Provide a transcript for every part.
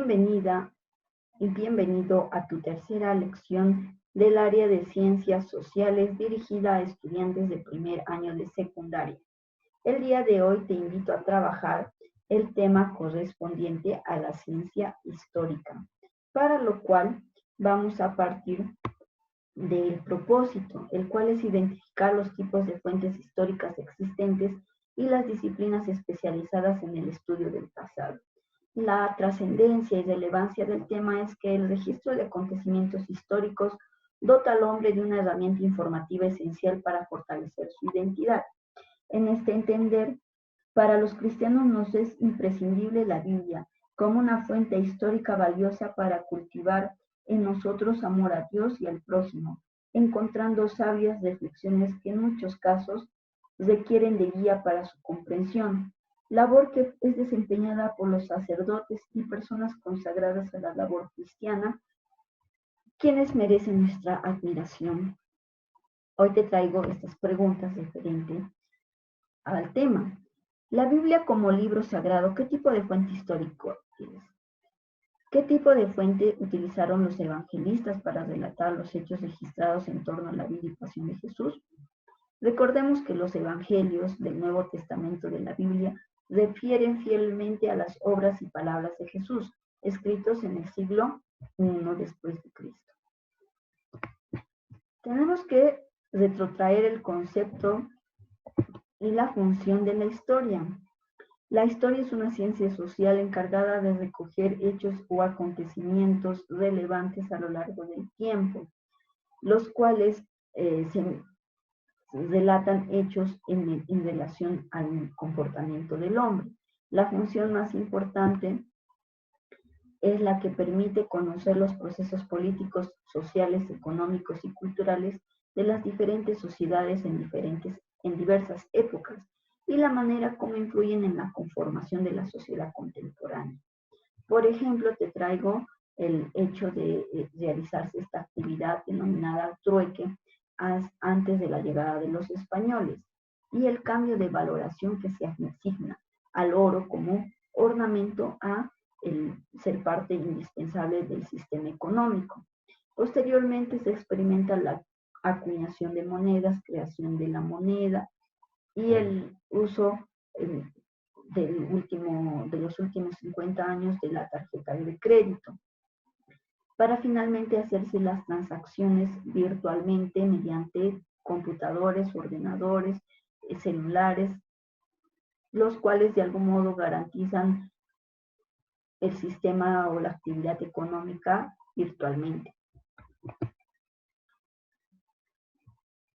Bienvenida y bienvenido a tu tercera lección del área de Ciencias Sociales dirigida a estudiantes de primer año de secundaria. El día de hoy te invito a trabajar el tema correspondiente a la ciencia histórica, para lo cual vamos a partir del propósito, el cual es identificar los tipos de fuentes históricas existentes y las disciplinas especializadas en el estudio del pasado. La trascendencia y relevancia del tema es que el registro de acontecimientos históricos dota al hombre de una herramienta informativa esencial para fortalecer su identidad. En este entender, para los cristianos nos es imprescindible la Biblia como una fuente histórica valiosa para cultivar en nosotros amor a Dios y al prójimo, encontrando sabias reflexiones que en muchos casos requieren de guía para su comprensión, labor que es desempeñada por los sacerdotes y personas consagradas a la labor cristiana, quienes merecen nuestra admiración. Hoy te traigo estas preguntas referentes al tema. La Biblia como libro sagrado, ¿qué tipo de fuente histórico es? ¿Qué tipo de fuente utilizaron los evangelistas para relatar los hechos registrados en torno a la vida y pasión de Jesús? Recordemos que los evangelios del Nuevo Testamento de la Biblia refieren fielmente a las obras y palabras de Jesús, escritos en el siglo I después de Cristo. Tenemos que retrotraer el concepto y la función de la historia. La historia es una ciencia social encargada de recoger hechos o acontecimientos relevantes a lo largo del tiempo, los cuales se relatan hechos en relación al comportamiento del hombre. La función más importante es la que permite conocer los procesos políticos, sociales, económicos y culturales de las diferentes sociedades en diversas épocas y la manera como influyen en la conformación de la sociedad contemporánea. Por ejemplo, te traigo el hecho de realizarse esta actividad denominada trueque antes de la llegada de los españoles y el cambio de valoración que se asigna al oro como ornamento a el ser parte indispensable del sistema económico. Posteriormente se experimenta la acuñación de monedas, creación de la moneda y el uso de los últimos 50 años de la tarjeta de crédito, para finalmente hacerse las transacciones virtualmente mediante computadores, ordenadores, celulares, los cuales de algún modo garantizan el sistema o la actividad económica virtualmente.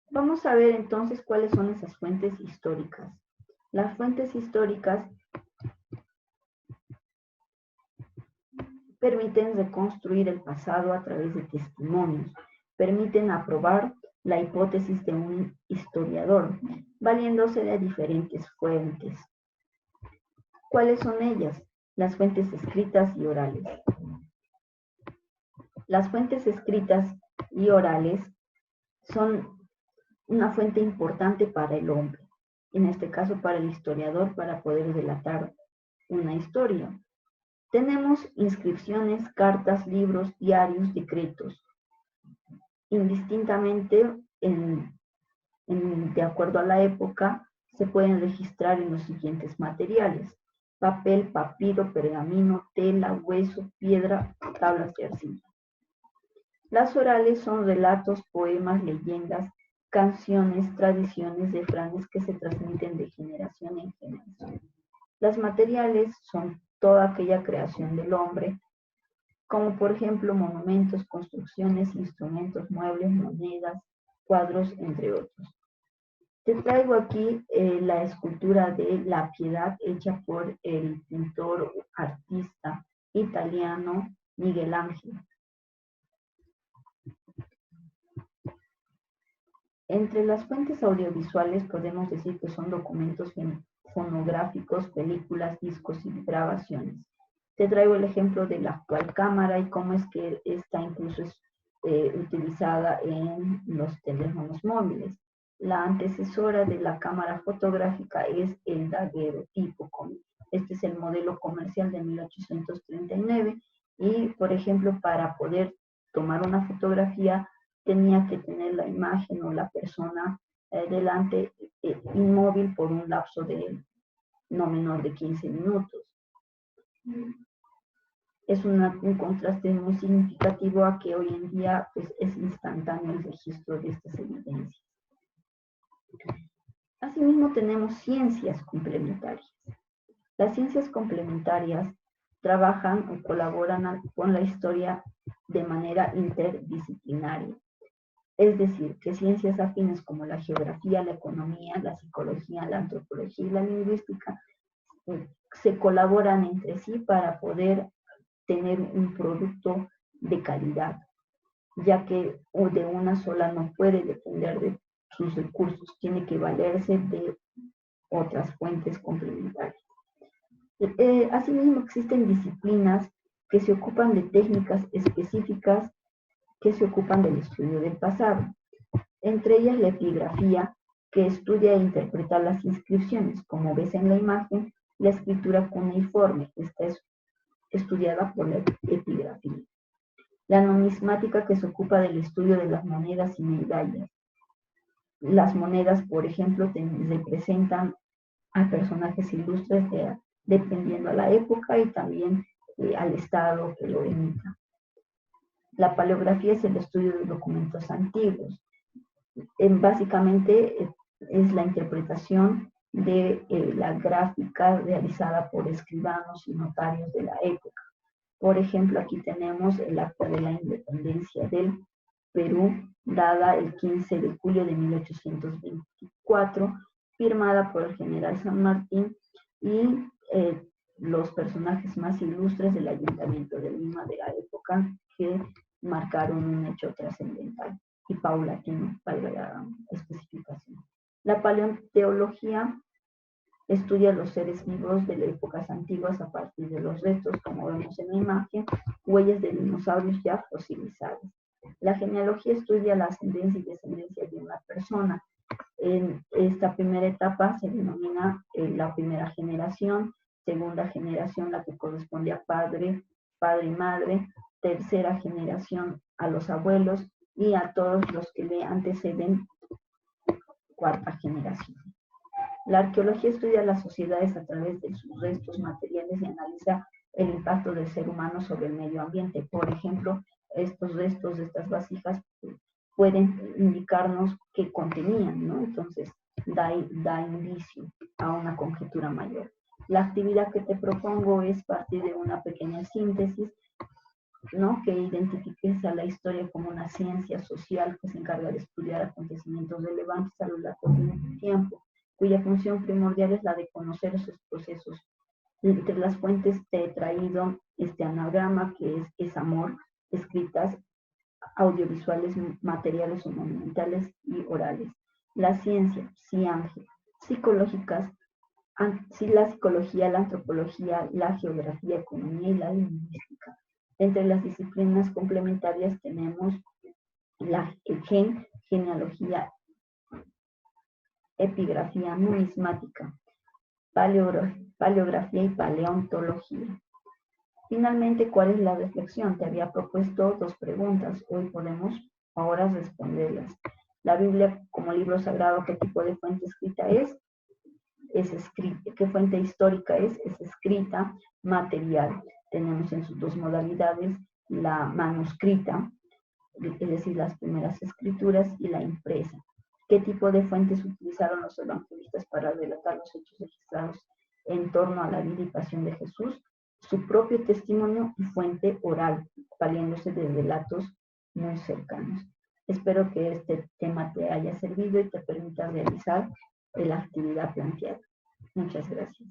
Vamos a ver entonces cuáles son esas fuentes históricas. Las fuentes históricas permiten reconstruir el pasado a través de testimonios, permiten aprobar la hipótesis de un historiador, valiéndose de diferentes fuentes. ¿Cuáles son ellas? Las fuentes escritas y orales. Las fuentes escritas y orales son una fuente importante para el hombre, en este caso para el historiador, para poder relatar una historia. Tenemos inscripciones, cartas, libros, diarios, decretos. Indistintamente, de acuerdo a la época, se pueden registrar en los siguientes materiales: papel, papiro, pergamino, tela, hueso, piedra, tablas de arcilla. Las orales son relatos, poemas, leyendas, canciones, tradiciones, refranes que se transmiten de generación en generación. Las materiales son toda aquella creación del hombre, como por ejemplo monumentos, construcciones, instrumentos, muebles, monedas, cuadros, entre otros. Te traigo aquí la escultura de La Piedad hecha por el pintor artista italiano Miguel Ángel. Entre las fuentes audiovisuales podemos decir que son documentos fonográficos, películas, discos y grabaciones. Te traigo el ejemplo de la actual cámara y cómo es que esta incluso es utilizada en los teléfonos móviles. La antecesora de la cámara fotográfica es el daguerrotipo. Este es el modelo comercial de 1839 Y, por ejemplo, para poder tomar una fotografía, tenía que tener la imagen o la persona delante inmóvil por un lapso de no menor de 15 minutos. Es un contraste muy significativo a que hoy en día pues, es instantáneo el registro de estas evidencias. Asimismo, tenemos ciencias complementarias. Las ciencias complementarias trabajan o colaboran con la historia de manera interdisciplinaria. Es decir, que ciencias afines como la geografía, la economía, la psicología, la antropología y la lingüística se colaboran entre sí para poder tener un producto de calidad, ya que de una sola no puede depender de sus recursos, tiene que valerse de otras fuentes complementarias. Asimismo, existen disciplinas que se ocupan de técnicas específicas que se ocupan del estudio del pasado. Entre ellas la epigrafía, que estudia e interpreta las inscripciones. Como ves en la imagen, la escritura cuneiforme. Esta es estudiada por la epigrafía. La numismática, que se ocupa del estudio de las monedas y medallas. Las monedas, por ejemplo, representan a personajes ilustres dependiendo a la época y también al estado que lo emita. La paleografía es el estudio de documentos antiguos. Básicamente es la interpretación de la gráfica realizada por escribanos y notarios de la época. Por ejemplo, aquí tenemos el acta de la independencia del Perú, dada el 15 de julio de 1824, firmada por el general San Martín y los personajes más ilustres del Ayuntamiento de Lima de la época que marcaron un hecho trascendental y paulatino, para la especificación. La paleontología estudia los seres vivos de las épocas antiguas a partir de los restos, como vemos en la imagen, huellas de dinosaurios ya fosilizados. La genealogía estudia la ascendencia y descendencia de una persona. En esta primera etapa se denomina la primera generación, segunda generación la que corresponde a padre y madre, tercera generación a los abuelos y a todos los que le anteceden, cuarta generación. La arqueología estudia las sociedades a través de sus restos materiales y analiza el impacto del ser humano sobre el medio ambiente. Por ejemplo, estos restos de estas vasijas pueden indicarnos qué contenían, ¿no? Entonces, da indicio a una conjetura mayor. La actividad que te propongo es partir de una pequeña síntesis, ¿no? Que identifiques a la historia como una ciencia social que se encarga de estudiar acontecimientos relevantes a lo largo del tiempo, cuya función primordial es la de conocer esos procesos. Entre las fuentes te he traído este anagrama que es amor, escritas, audiovisuales, materiales o monumentales y orales. La ciencia, psicológicas, la psicología, la antropología, la geografía, economía y la lingüística. Entre las disciplinas complementarias tenemos la genealogía, epigrafía, numismática, paleografía y paleontología. Finalmente, ¿cuál es la reflexión? Te había propuesto dos preguntas. Hoy podemos ahora responderlas. La Biblia como libro sagrado, ¿qué tipo de fuente escrita es? Es escrita. ¿Qué fuente histórica es? Es escrita, material. Tenemos en sus dos modalidades la manuscrita, es decir, las primeras escrituras, y la impresa. ¿Qué tipo de fuentes utilizaron los evangelistas para relatar los hechos registrados en torno a la vida y pasión de Jesús? Su propio testimonio y fuente oral, valiéndose de relatos muy cercanos. Espero que este tema te haya servido y te permita realizar la actividad planteada. Muchas gracias.